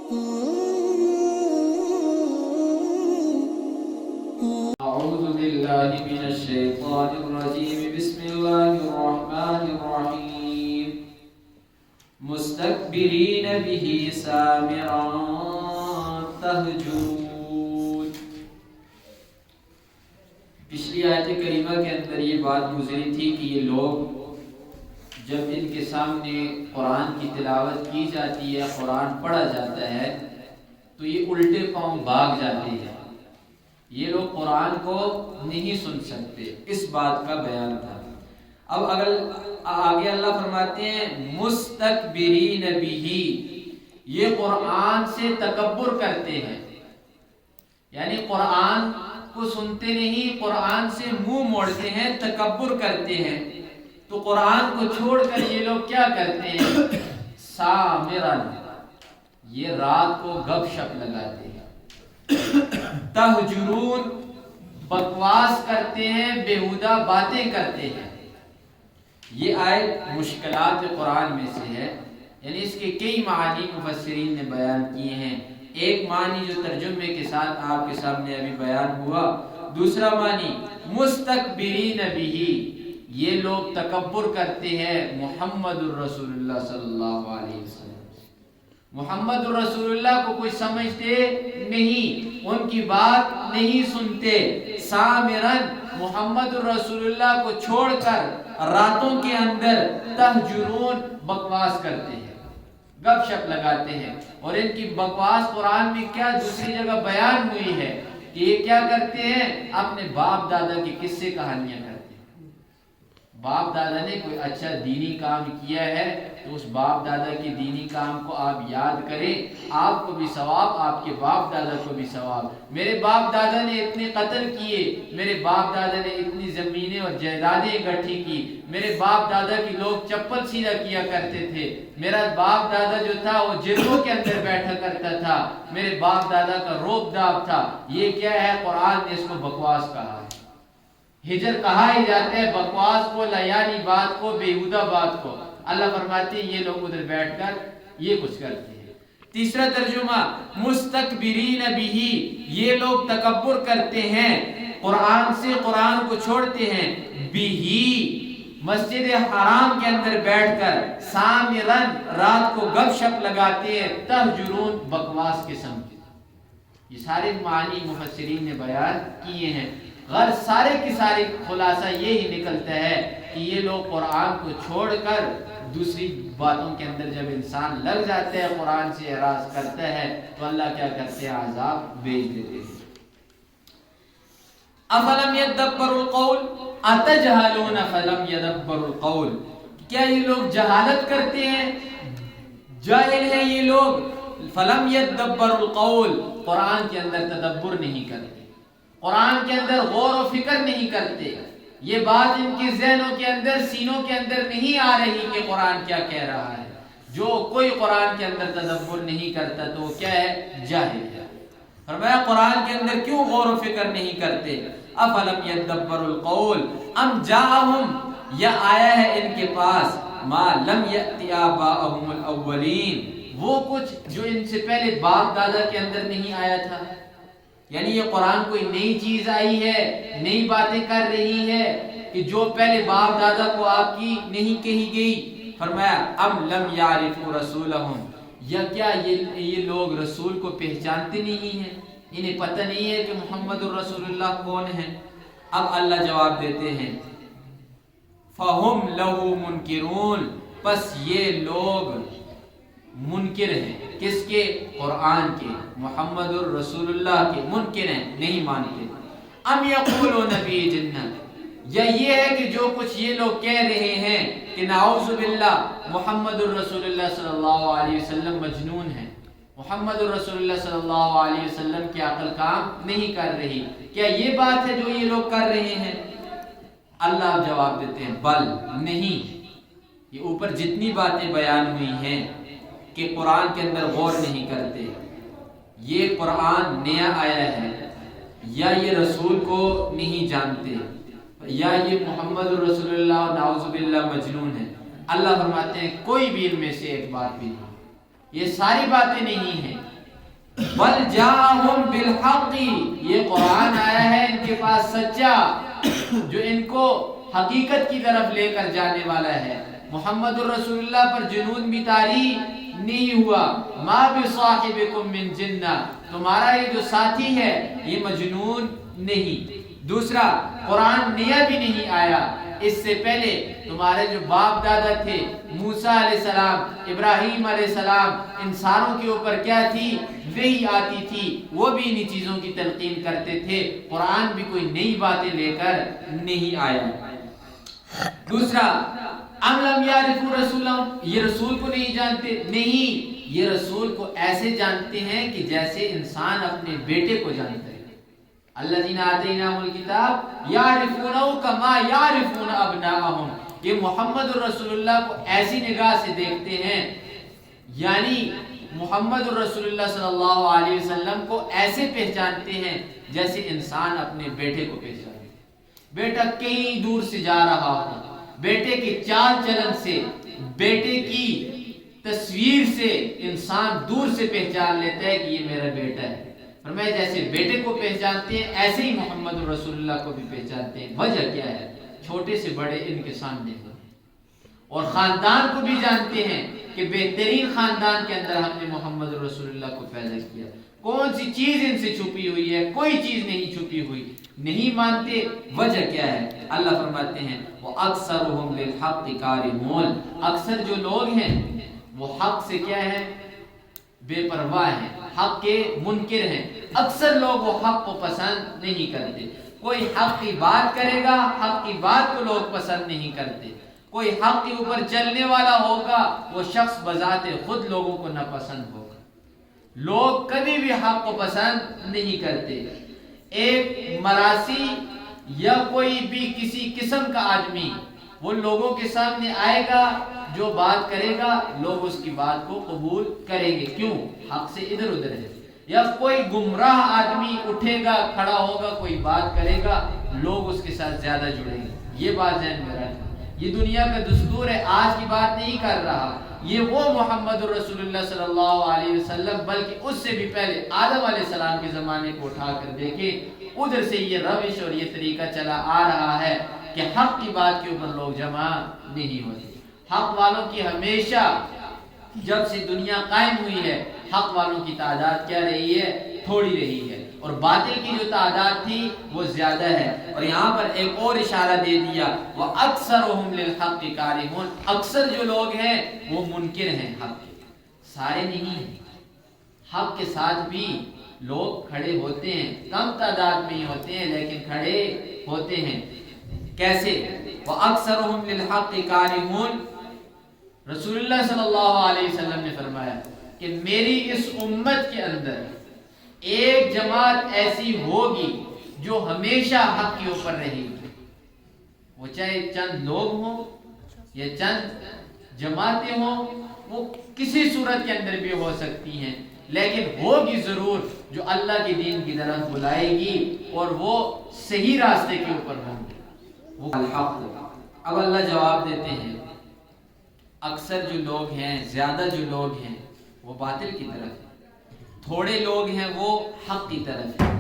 أعوذ بالله من الشيطان الرجيم بسم الله الرحمن الرحيم مستكبرين به سامرا تهجرون. پچھلی آیت کریمہ کے اندر یہ بات گزری تھی کہ یہ لوگ جب ان کے سامنے قرآن کی تلاوت کی جاتی ہے، قرآن پڑھا جاتا ہے تو یہ الٹے پاؤں بھاگ جاتے ہیں. یہ لوگ قرآن کو نہیں سن سکتے، اس بات کا بیان تھا. اب اگر آگے اللہ فرماتے ہیں مستکبرین بہ، یہ قرآن سے تکبر کرتے ہیں، یعنی قرآن کو سنتے نہیں، قرآن سے منہ موڑتے ہیں، تکبر کرتے ہیں. تو قرآن کو چھوڑ کر یہ لوگ کیا کرتے ہیں؟ سامرن، یہ رات کو گپ شپ لگاتے ہیں. تہجرون، بکواس کرتے ہیں، بیہودہ باتیں کرتے ہیں. یہ آیت مشکلات قرآن میں سے ہے، یعنی اس کے کئی معنی مفسرین نے بیان کیے ہیں. ایک معنی جو ترجمے کے ساتھ آپ کے سامنے ابھی بیان ہوا، دوسرا معنی مستکبرین بہ، یہ لوگ تکبر کرتے ہیں محمد الرسول اللہ صلی اللہ علیہ وسلم. محمد الرسول اللہ کو کوئی سمجھتے نہیں، ان کی بات نہیں سنتے. سامرن، محمد الرسول اللہ کو چھوڑ کر راتوں کے اندر تہجرون، بکواس کرتے ہیں، گپ شپ لگاتے ہیں. اور ان کی بکواس قرآن میں کیا دوسری جگہ بیان ہوئی ہے کہ یہ کیا کرتے ہیں؟ اپنے باپ دادا کی قصے کہانیاں کرتے ہیں. باپ دادا نے کوئی اچھا دینی کام کیا ہے تو اس باپ دادا کے دینی کام کو آپ یاد کریں، آپ کو بھی ثواب، آپ کے باپ دادا کو بھی ثواب. میرے باپ دادا نے اتنے قتل کیے، میرے باپ دادا نے اتنی زمینیں اور جائیدادیں اکٹھی کی، میرے باپ دادا کی لوگ چپل سیدھا کیا کرتے تھے، میرا باپ دادا جو تھا وہ جیلوں کے اندر بیٹھا کرتا تھا، میرے باپ دادا کا روب داب تھا. یہ کیا ہے؟ قرآن نے اس کو بکواس کہا ہے. ہجر کہا ہی جاتا ہے بکواس کو، لیانی بات کو، بیہودہ بات کو. اللہ فرماتے ہیں یہ لوگ ادھر بیٹھ کر یہ کچھ کرتے ہیں. تیسرا ترجمہ مستکبرین بہ، یہ لوگ تکبر کرتے ہیں قرآن سے، قرآن کو چھوڑتے ہیں. بہ، مسجد حرام کے اندر بیٹھ کر. سامرن، رات کو گپ شپ لگاتے ہیں. تہجرون، بکواس قسم کی. یہ سارے معنی مفسرین نے بیان کیے ہیں. غرض سارے کی ساری خلاصہ یہی نکلتا ہے کہ یہ لوگ قرآن کو چھوڑ کر دوسری باتوں کے اندر جب انسان لگ جاتا ہے، قرآن سے اعراض کرتا ہے تو اللہ کیا کرتے ہیں؟ عذاب بھیج دیتے ہیں. افلم یدبروا القول اتجہلون فلم یدبروا القول، کیا یہ لوگ جہالت کرتے ہیں؟ جاہل ہیں یہ لوگ. فلم یدبروا القول، قرآن کے اندر تدبر نہیں کرتے، قرآن کے اندر غور و فکر نہیں کرتے. یہ بات ان کے ذہنوں کے اندر، سینوں کے اندر نہیں آ رہی کہ قرآن کیا کہہ رہا ہے. جو کوئی قرآن کے اندر تدبر نہیں کرتا تو وہ کیا ہے؟ جاہل ہے. فرمایا قرآن کے اندر کیوں غور و فکر نہیں کرتے؟ افلم یدبروا القول ام جاءہم، یا آیا ہے ان کے پاس ما لم یأتی آباءہم الاولین، وہ کچھ جو ان سے پہلے باپ دادا کے اندر نہیں آیا تھا. یعنی یہ قرآن کوئی نئی چیز آئی ہے، نئی باتیں کر رہی ہے کہ جو پہلے باپ دادا کو آپ کی نہیں کہی گئی. فرمایا ام لم یعرفوا رسولہم، یا کیا یہ لوگ رسول کو پہچانتے نہیں ہیں؟ انہیں پتہ نہیں ہے کہ محمد الرسول اللہ کون ہے؟ اب اللہ جواب دیتے ہیں فہم لہ منکرون، پس یہ لوگ منکر ہیں. کس کے؟ قرآن کے، محمد الرسول اللہ کے منکر ہیں، نہیں مانتے. ام یقولون بہ جنہ، یا یہ ہے کہ جو کچھ یہ لوگ کہہ رہے ہیں کہ نعوذ باللہ محمد الرسول اللہ صلی اللہ علیہ وسلم مجنون ہے، محمد الرسول اللہ صلی اللہ علیہ وسلم کی عقل کام نہیں کر رہی، کیا یہ بات ہے جو یہ لوگ کر رہے ہیں؟ اللہ جواب دیتے ہیں بل، نہیں. یہ اوپر جتنی باتیں بیان ہوئی ہیں کہ قرآن کے اندر غور نہیں کرتے، یہ قرآن نیا آیا ہے، یا یہ رسول کو نہیں جانتے، یا یہ محمد رسول اللہ نعوذ باللہ مجنون ہے. اللہ فرماتے ہیں کوئی بھی ان میں سے ایک بات بھی نہیں، یہ ساری باتیں نہیں ہیں، بل جاءہم بالحق، یہ قرآن آیا ہے ان کے پاس سچا، جو ان کو حقیقت کی طرف لے کر جانے والا ہے۔ محمد الرسول اللہ پر جنون بھی طاری نہیں ہوا، ما بصاحبکم من جنہ، تمہارا یہ جو ساتھی ہے یہ مجنون نہیں۔ دوسرا، قرآن نیا بھی نہیں آیا، اس سے پہلے تمہارے جو باپ دادا تھے موسیٰ علیہ السلام، ابراہیم علیہ السلام، انسانوں کے اوپر کیا تھی؟ وحی آتی تھی، وہ بھی انہی چیزوں کی تلقین کرتے تھے۔ قرآن بھی کوئی نئی باتیں لے کر نہیں آیا۔ دوسرا، ام لم یعرفوا رسولہم، یہ رسول کو نہیں جانتے؟ نہیں، یہ رسول کو ایسے جانتے ہیں کہ جیسے انسان اپنے بیٹے کو جانتا ہے۔ الذین آتیناہم الکتاب یعرفونہ کما یعرفون ابناءہم، یہ محمد الرسول اللہ کو ایسی نگاہ سے دیکھتے ہیں، یعنی محمد الرسول اللہ صلی اللہ علیہ وسلم کو ایسے پہچانتے ہیں جیسے انسان اپنے بیٹے کو پہچانتے ہیں۔ بیٹا کہیں دور سے جا رہا ہو، بیٹے کے چال چلن سے، بیٹے کی تصویر سے انسان دور سے پہچان لیتا ہے کہ یہ میرا بیٹا ہے۔ فرمایا جیسے بیٹے کو پہچانتے ہیں ایسے ہی محمد رسول اللہ کو بھی پہچانتے ہیں۔ وجہ کیا ہے؟ چھوٹے سے بڑے ان کے سامنے ہیں، اور خاندان کو بھی جانتے ہیں کہ بہترین خاندان کے اندر ہم نے محمد رسول اللہ کو پیدا کیا۔ کون سی چیز ان سے چھپی ہوئی ہے؟ کوئی چیز نہیں چھپی ہوئی۔ نہیں مانتے، وجہ کیا ہے؟ اللہ فرماتے ہیں وَأَكْثَرُهُمْ لِلْحَقِّ كَارِهُونَ، اکثر جو لوگ ہیں وہ حق سے کیا ہے؟ بے پرواہ ہیں، حق کے منکر ہیں۔ اکثر لوگ وہ حق کو پسند نہیں کرتے۔ کوئی حق کی بات کرے گا، حق کی بات کو لوگ پسند نہیں کرتے۔ کوئی حق کے اوپر چلنے والا ہوگا، وہ شخص بذات خود لوگوں کو ناپسند ہوگا۔ لوگ کبھی بھی حق کو پسند نہیں کرتے۔ ایک مراسی یا کوئی بھی کسی قسم کا آدمی وہ لوگوں کے سامنے آئے گا، جو بات کرے گا لوگ اس کی بات کو قبول کریں گے، کیوں؟ حق سے ادھر ادھر ہے۔ یا کوئی گمراہ آدمی اٹھے گا، کھڑا ہوگا، کوئی بات کرے گا، لوگ اس کے ساتھ زیادہ جڑیں گے۔ یہ بات ذہن میں رکھیں، یہ دنیا کا دستور ہے، آج کی بات نہیں کر رہا۔ یہ وہ محمد الرسول اللہ صلی اللہ علیہ وسلم، بلکہ اس سے بھی پہلے آدم علیہ السلام کے زمانے کو اٹھا کر دیکھیں، ادھر سے یہ روش اور یہ طریقہ چلا آ رہا ہے کہ حق کی بات کے اوپر لوگ جمع نہیں ہوتے۔ حق والوں کی ہمیشہ جب سے دنیا قائم ہوئی ہے، حق والوں کی تعداد کیا رہی ہے؟ تھوڑی رہی ہے، اور باطل کی جو تعداد تھی وہ زیادہ ہے۔ اور یہاں پر ایک اور اشارہ دے دیا وَأَكْثَرُهُمْ لِلْحَقِّ كَارِهُونَ، اکثر جو لوگ ہیں وہ منکر ہیں حق کے، سارے نہیں ہیں۔ حق کے ساتھ بھی لوگ کھڑے ہوتے ہیں، کم تعداد میں ہی ہوتے ہیں لیکن کھڑے ہوتے ہیں۔ کیسے؟ وَأَكْثَرُهُمْ لِلْحَقِّ كَارِهُونَ، رسول اللہ صلی اللہ علیہ وسلم نے فرمایا کہ میری اس امت کے اندر ایک جماعت ایسی ہوگی جو ہمیشہ حق کے اوپر رہے گی، وہ چاہے چند لوگ ہوں یا چند جماعتیں ہوں، وہ کسی صورت کے اندر بھی ہو سکتی ہیں، لیکن ہوگی ضرور جو اللہ کے دین کی طرف بلائے گی اور وہ صحیح راستے کے اوپر ہوں گے، وہ الحق۔ اب اللہ جواب دیتے ہیں اکثر جو لوگ ہیں، زیادہ جو لوگ ہیں وہ باطل کی طرف ہیں، تھوڑے لوگ ہیں وہ حق کی طرف ہیں۔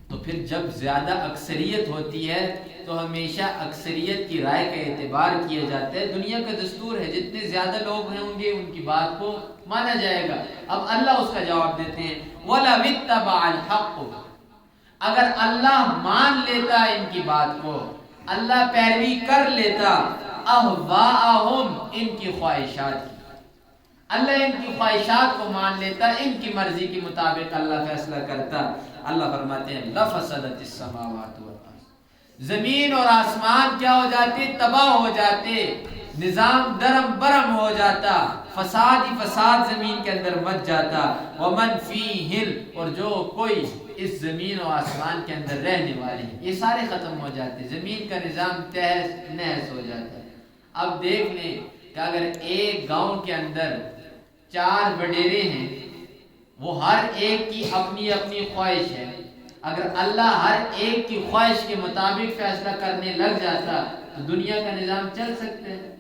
تو پھر جب زیادہ اکثریت ہوتی ہے تو ہمیشہ اکثریت کی رائے کا اعتبار کیا جاتا ہے، دنیا کا دستور ہے، جتنے زیادہ لوگ ہیں ہوں گے ان کی بات کو مانا جائے گا۔ اب اللہ اس کا جواب دیتے ہیں وَلَوِ اتَّبَعَ الْحَقُّ، اگر اللہ مان لیتا ان کی بات کو، اللہ پیروی کر لیتا اہواءہم، ان کی خواہشات کی، اللہ ان کی خواہشات کو مان لیتا، ان کی مرضی کے مطابق اللہ فیصلہ کرتا، اللہ فرماتے ہیں لَفَسَدَتِ السَّمَاوَاتُ وَالْأَرْضُ، زمین اور آسمان کیا ہو جاتے؟ تباہ ہو جاتے، نظام درم برم ہو جاتا، فساد ہی فساد زمین کے اندر مچ جاتا، وَمَنْ فِيهِنْ، اور جو کوئی اس زمین و آسمان کے اندر رہنے والے ہیں یہ سارے ختم ہو جاتے، زمین کا نظام تہس نہس ہو جاتا ہے۔ اب دیکھ لیں کہ اگر ایک گاؤں کے اندر 4 وڈیرے ہیں، وہ ہر ایک کی اپنی اپنی خواہش ہے، اگر اللہ ہر ایک کی خواہش کے مطابق فیصلہ کرنے لگ جاتا تو دنیا کا نظام چل سکتا ہے۔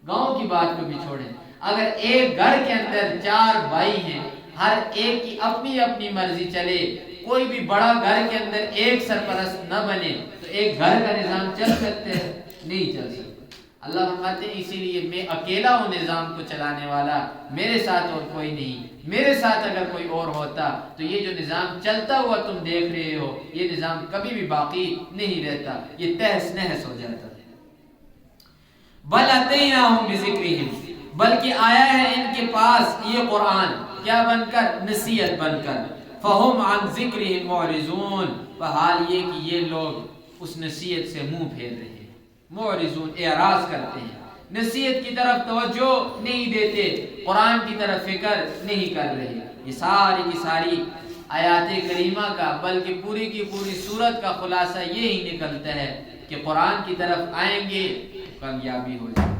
گاؤں کی بات کو بھی چھوڑیں، اگر ایک گھر کے اندر 4 بھائی ہیں، ہر ایک کی اپنی اپنی مرضی چلے، کوئی بھی بڑا گھر کے اندر ایک سرپرست نہ بنے تو ایک گھر کا نظام چل سکتے ہیں؟ نہیں چل سکتا۔ اللہ فرماتے ہیں اسی لیے میں اکیلا ہوں نظام کو چلانے والا، میرے ساتھ اور کوئی نہیں، میرے ساتھ اگر کوئی اور ہوتا تو یہ جو نظام چلتا ہوا تم دیکھ رہے ہو یہ نظام کبھی بھی باقی نہیں رہتا، یہ تہس نہس ہو جاتا۔ بل اتیناہم بذکرہم، بلکہ آیا ہے ان کے پاس یہ قرآن کیا بن کر؟ نصیحت بن کر۔ فہم عن ذکرہم معرضون، بحال یہ کہ یہ لوگ اس نصیحت سے منہ پھیر رہے ہیں، معرضون اعراض کرتے ہیں، نصیحت کی طرف توجہ نہیں دیتے، قرآن کی طرف فکر نہیں کر رہے۔ یہ ساری کی ساری آیات کریمہ کا بلکہ پوری کی پوری سورت کا خلاصہ یہی نکلتا ہے کہ قرآن کی طرف آئیں گے کامیابی ہو جائے،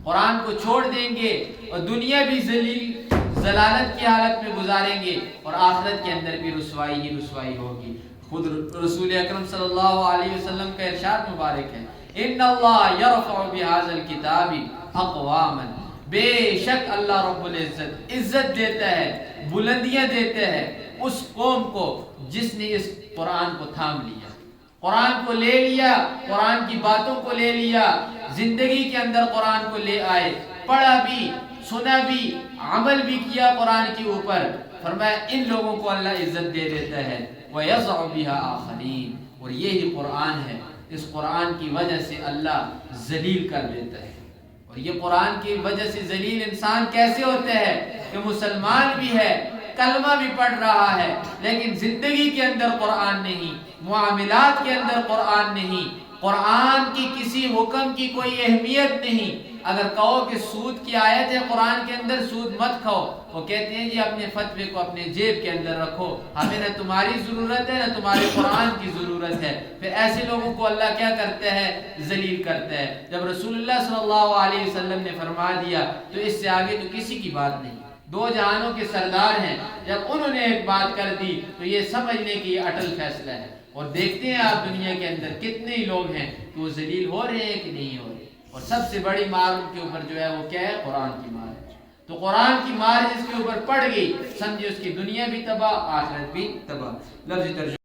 قرآن کو چھوڑ دیں گے اور دنیا بھی ذلیل ضلالت کی حالت میں گزاریں گے اور آخرت کے اندر بھی رسوائی ہی رسوائی ہوگی۔ خود رسول اکرم صلی اللہ علیہ وسلم کا ارشاد مبارک ہے، ان اللہ یرفع بہذا الکتاب اقواما، بے شک اللہ رب العزت عزت دیتا ہے، بلندیاں دیتا ہے اس قوم کو جس نے اس قرآن کو تھام لیا، قرآن کو لے لیا، قرآن کی باتوں کو لے لیا، زندگی کے اندر قرآن کو لے آئے، پڑھا بھی، سنا بھی، عمل بھی کیا قرآن کے اوپر۔ فرمایا ان لوگوں کو اللہ عزت دے دیتا ہے، وَيَضَعُ بِهَا آخَرِينَ، اور یہی قرآن ہے، اس قرآن کی وجہ سے اللہ ذلیل کر دیتا ہے۔ اور یہ قرآن کی وجہ سے ذلیل انسان کیسے ہوتا ہے کہ مسلمان بھی ہے، کلمہ بھی پڑھ رہا ہے، لیکن زندگی کے اندر قرآن نہیں، معاملات کے اندر قرآن نہیں، قرآن کی کسی حکم کی کوئی اہمیت نہیں۔ اگر کہو کہ سود کی آیت ہے قرآن کے اندر، سود مت کھاؤ، وہ کہتے ہیں جی اپنے فتوے کو اپنے جیب کے اندر رکھو، ہمیں نہ تمہاری ضرورت ہے نہ تمہارے قرآن کی ضرورت ہے۔ پھر ایسے لوگوں کو اللہ کیا کرتا ہے؟ ذلیل کرتا ہے۔ جب رسول اللہ صلی اللہ علیہ وسلم نے فرما دیا تو اس سے آگے تو کسی کی بات نہیں، دو جہانوں کے سردار ہیں، جب انہوں نے ایک بات کر دی تو یہ سمجھنے کی یہ اٹل فیصلہ ہے۔ اور دیکھتے ہیں آپ دنیا کے اندر کتنے ہی لوگ ہیں کہ وہ ذلیل ہو رہے ہیں کہ نہیں ہو رہے، اور سب سے بڑی مار ان کے اوپر جو ہے وہ کیا ہے؟ قرآن کی مار ہے۔ تو قرآن کی مار جس کے اوپر پڑ گئی، سمجھے اس کی دنیا بھی تباہ، آخرت بھی تباہ۔ لفظ ترجمہ